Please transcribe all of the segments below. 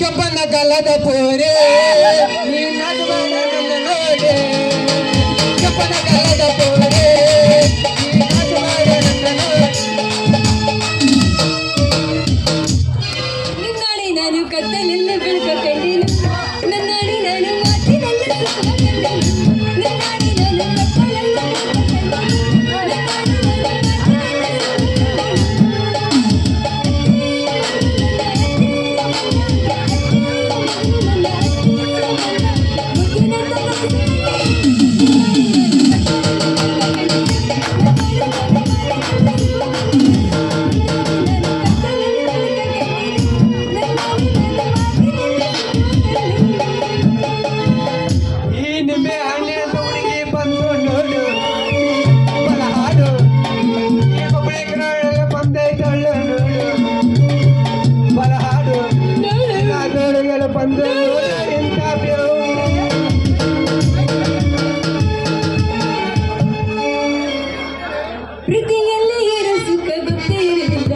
ಕೆಂಪನ ಗಲ್ಲದ ಪೋರೆ ನಿನ್ನ ನೋಡೆ ಕೆಂಪನ ಗಲ್ಲದ ಪೋರೆ ನಿನ್ನಾಡಿ ನಾನು ಕತ್ತಲೆಲ್ಲ ಬೆಳಕ ಕಂಡೇನು ನನ್ನಾಡಿ ನಾನು ಮಾತಿನೆಲ್ಲ ಸುಖ ಕಂಡೇನು ನನ್ನಾಡಿ ನಾನು ಕತ್ತಲೆಲ್ಲ ಪ್ರೀತಿಯಲ್ಲಿ ಇರೋ ಸುಖ ಗೊತ್ತೇ ಇರಲಿಲ್ಲ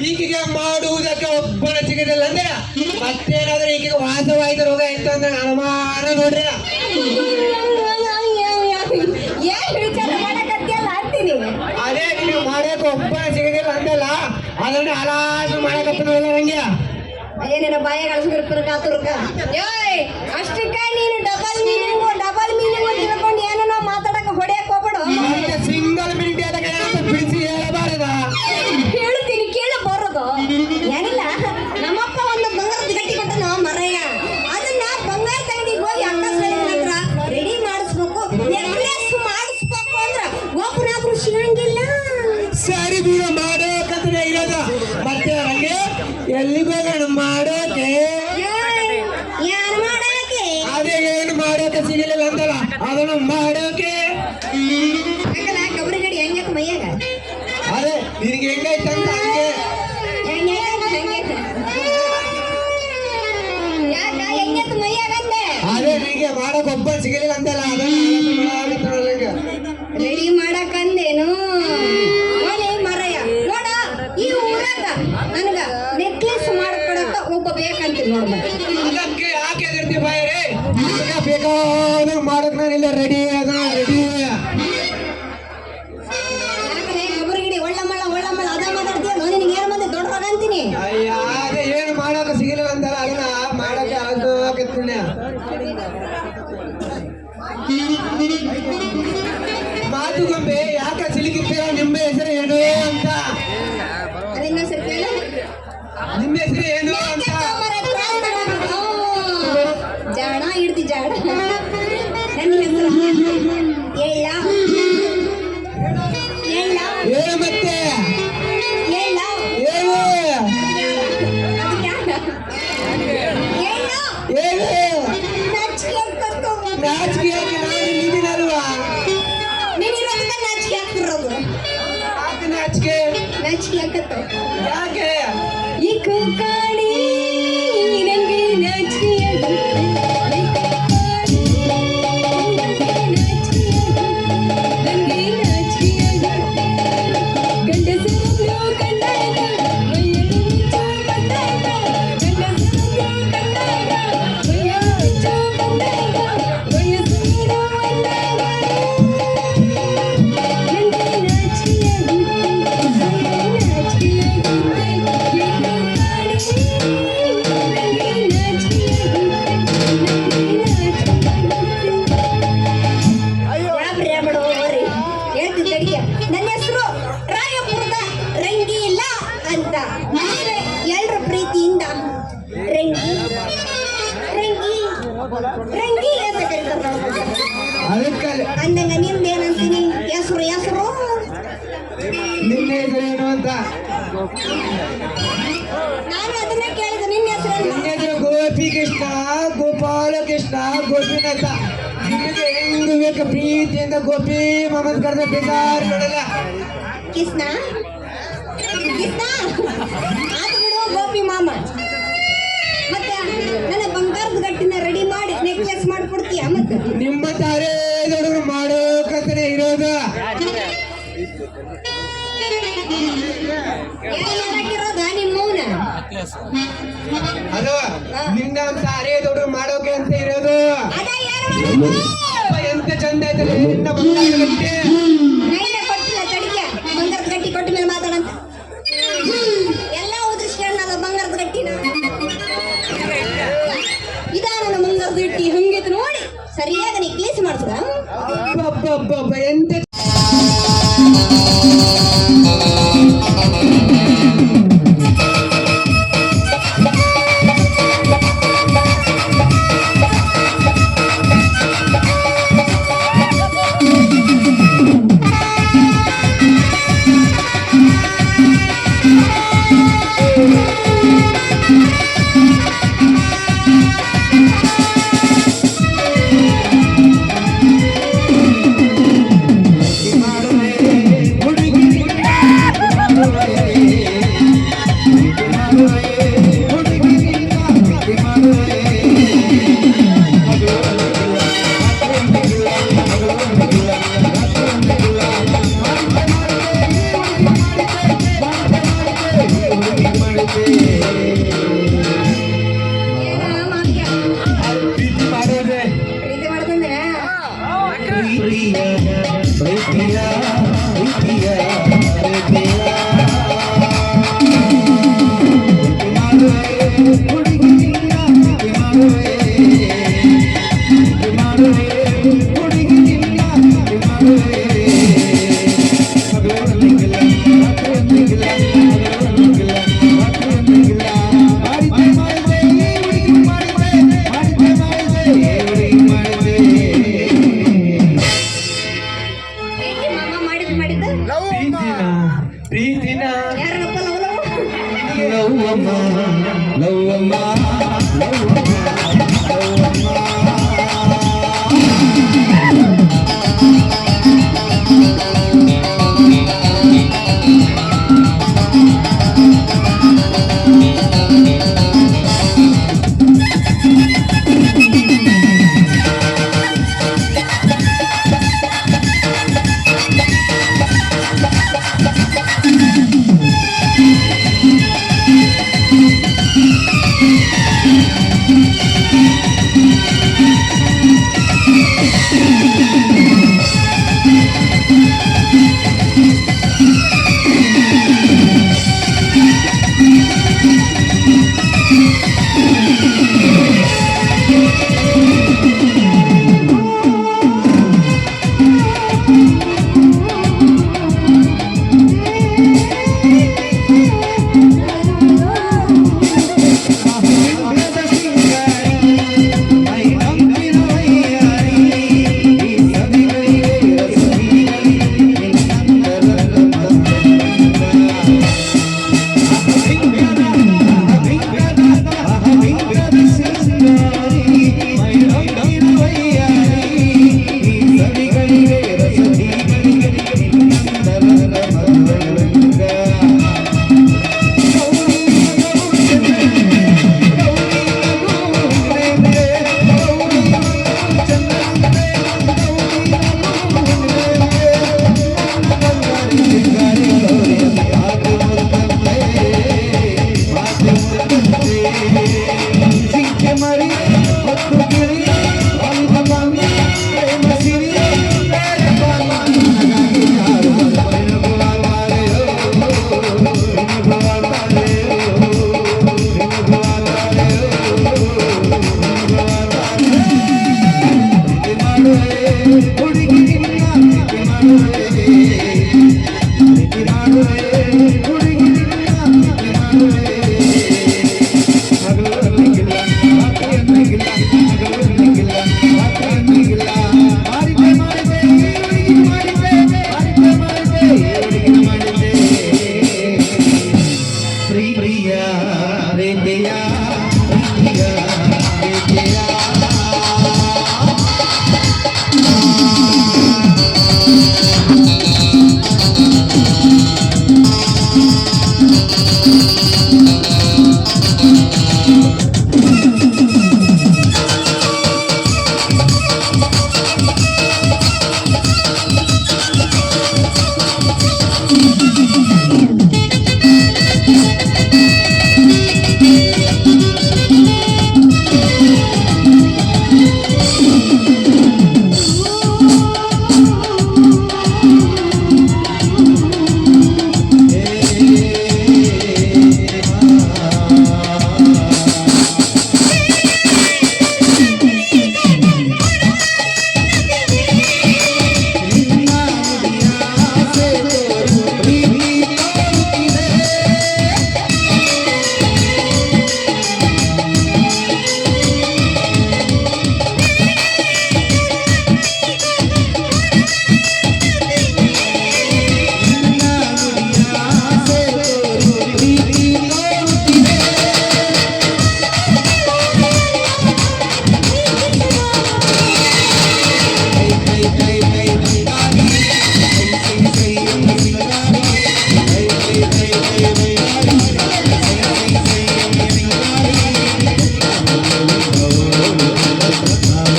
ಈಗಿಗೆ ಮಾಡುವುದಕ್ಕೆ ಒಬ್ಬನ ಸಿಗದಿಲ್ಲ ಅಂದ್ರೆ ಮತ್ತೇನಾದ್ರೂ ಈಗಿಗೆ ವಾಸವಾಯ್ತು ರೋಗ ಎಂತ ಅಂದ್ರೆ ಅನುಮಾನ ನೋಡ್ರಿ ಅದೇ ನೀವು ಮಾಡಕ್ಕೆ ಒಬ್ಬನ ಸಿಗದಿಲ್ಲ ಅಂತಲ್ಲ ಅದನ್ನ ಹಲಾಸು ಮಾಡಕತ್ತಲ್ಲ ನಂಗೆ ಏನೇನ ಬಾಯ ಕಳ್ಸಿರ್ಕಾತುರ್ಕ ಅಷ್ಟಕ್ಕ ನೀನು ಡಬಲ್ ಮೀನಿಂಗ್ ತಿಳ್ಕೊಂಡು ಏನೋ ಮಾತಾಡಕ ಹೊಡೆಯಕ್ ಹೋಗ್ಬೇಡು ಸಿಂಗಲ್ ಮಿನಿಟ್ ಬಿಡಿಸಿ ಹೇಳಬಾರದ ಹೇಳ್ತೀನಿ ಕೇಳ ಬರೋದು ಏನಿಲ್ಲ ನಮ್ಮಪ್ಪ ಒಂದು ಬಂಗಾರದ ಗಟ್ಟಿ ಕೊಟ್ಟನ ಮರಯ್ಯ ಅದನ್ನ ಬಂಗಾರ ತಂಗಿಗೆ ಹೋಗಿ ಅಕ್ಕಸ್ಗಳ ಹತ್ರ ರೆಡಿ ಮಾಡಿಸ್ಬೇಕು ನೆಕ್ಲೆಸ್ ಮಾಡಿಸ್ಬೇಕು ಅಂದ್ರ ಒಬ್ಬನಾದ್ರೂ ಸಿಗಂಗಿಲ್ಲ ಸರಿ ಬಿಡು ಮಾಡೋಕಂತಾನೆ ಇರೋದ ಮತ್ತೆ ನನಗೆ ಎಲ್ಲಿಗೆ ಹೋಗೋಣ ಮಾಡೋಕೆ ಯಾರು ಮಾಡಕ್ಕೆ ಅದೇ ಏನು ಮಾಡೋಕೆ ಸಿಗಲಿಲ್ಲ ಅಂತಲ್ಲ ಅದನ್ನು ಮಾಡೋಕೆ ಕಬರಿ ಗಡಿ ಹೆಂಗೈತೆ ಮೈಯಾಗ ಅದೇ ನಿನಗೆ ಹೆಂಗೈತಂತ ಹಂಗೆ ಹೆಂಗೈತೆ ಮೈಯಾಗ ಅಂದೆ ಅದೇ ನಿನಗೆ ಮಾಡಕ್ ಒಬ್ಬ ಸಿಗಲಿಲ್ಲ ಅಂತಲ್ಲ ಅದನ್ನ ರೆಡಿ ಮಾಡಕಂದೇನು ಮರಯ್ಯ ನೋಡ ಈ ಊರಾಗ ನನಗ ನೆಕ್ಲೆಸ್ ಮಾಡ್ಕೊಡಕ ಒಬ್ಬ ಬೇಕಂತೀನಿ ನೋಡ್ಬೇಕು ಅದಕ್ಕೆ ಯಾಕೆ ಎದಿರ್ತಿ ಬಾಯಿ ಬೇಕಾದ್ರೆ ಮಾಡಕ್ ನಾನಿಲ್ಲ ರೆಡಿ ಅದನ್ನ ರೆಡಿ ಕಬರಿಗಿಡಿ ಒಳ್ಳಮಳ ಅದ ಮಾತಾಡ್ತೀಯ ನಿನಗೆ ಏನು ಮಂದಿ ದೊಡ್ಡವಾಗ ಅಂತೀನಿ ಅಯ್ಯ ಅದೇ ಏನು ಮಾಡಕ ಸಿಗಲಿಲ್ಲ ಅಂತಲ್ಲ ಅದನ್ನ ಮಾಡಕ್ಕೆ ಆಗಕ್ಕೆ ಪುಣ್ಯ ಮಾತುಗೊಂಬೆ ಯಾಕೆ ಸಿಲುಕಿರ್ತೀರ ನಿಮ್ಮ ಹೆಸರು ಏನು ಅಂತ ಅದನ್ನ ಸರಿ ಕೇಳ ನಿಮ್ಮ ಹೆಸರು ಏನು ಅಂತ ಜಾಣ ಹಿಡ್ತಿ ಜಾಡ ನನ್ನ ಹೆಸರು ಹೇಳು ಮತ್ತೆ ಹೇಳು ಹೇಳು ನಾಚಿಕೆ ಯಾಕೆ ನಾನು ಇಲ್ಲಿದ್ದೀನಲ್ವಾ ನಾಚಿಕೆ ಯಾಕೆ ಈ ಕಾಣಿ ನನಗೆ ನಾಚಿಕೆ ರಂಗಿ ಅಂತ ಕರೀತಾರ ಅದಕ್ಕೆ ಅಂದಂಗ ನಿಮ್ದೇನಂತೀನಿ ಹೆಸರು ನಿನ್ನೆ ಏನು ಅಂತ ನಾನು ಅದನ್ನ ಕೇಳಿದೆ ನಿನ್ನ ಹೆಸರು ನಿನ್ನೆ ಗೋಪಿ ಕೃಷ್ಣ ಗೋಪಾಲ ಕೃಷ್ಣ ಗೋಪಿನಾಥ ನಿಮಗೆ ಹೆಂಗ್ ಬೇಕು ಪ್ರೀತಿಯಿಂದ ಗೋಪಿ ಮಮತ್ ಕರೆದ ಬೇಜಾರು ಮಾಡಲ್ಲ ಕೃಷ್ಣ ಆತ ಬಿಡು ಗೋಪಿ ಮಾಮ ಮತ್ತೆ ನನ್ನ ಬಂಗಾರದ ಗಟ್ಟಿನ ರೆಡಿ ಮಾಡಿ ನೆಕ್ಲೆಸ್ ಮಾಡ್ಕೊಡ್ತೀಯ ಮತ್ತೆ ನಿಮ್ಮ ತಾರೆ ದೊಡ್ಡರು ಮಾಡೋಕಂತಾನೆ ಇರೋದು ಏನಾಗಿರೋದ ನಿಮ್ಮ ಮೌನ ಅದು ನಿನ್ನ ತಾರೆ ದೊಡ್ಡರು ಮಾಡೋಕೆ ಅಂತ ಇರೋದು ಅದ ಏನು ಎಂತ ಚಂದ ಆಯ್ತಲ್ಲ ನಿನ್ನ ಬಂಗಾರದ ಗಟ್ಟಿ ನೈನೇ ಕೊಟ್ಟಿಲ್ಲ ತಡಿಕೆ ಬಂಗಾರದ ಗಟ್ಟಿ ಕೊಟ್ಟ ಮೇಲೆ ಮಾತಾಡಂತ ಎಲ್ಲ ಉದ್ರಿಸ್ಕೊಂಡ ಬಂಗಾರದ ಗಟ್ಟಿನ ಇದಾ ನನ್ನ ಬಂಗಾರದ ಗಟ್ಟಿ ಹಂಗಿತ್ತು ನೋಡಿ ಸರಿಯಾಗಿ ನೀ ಕೇಸ್ ಮಾಡ್ತದ ಅಬ್ಬಬ್ಬಬ್ಬ ಎಂತ ಪ್ರೀತಿನ ಯಾರಪ್ಪ ಲವ್ವಮ್ಮ ಲವ್ವಮ್ಮ Hagla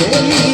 Hey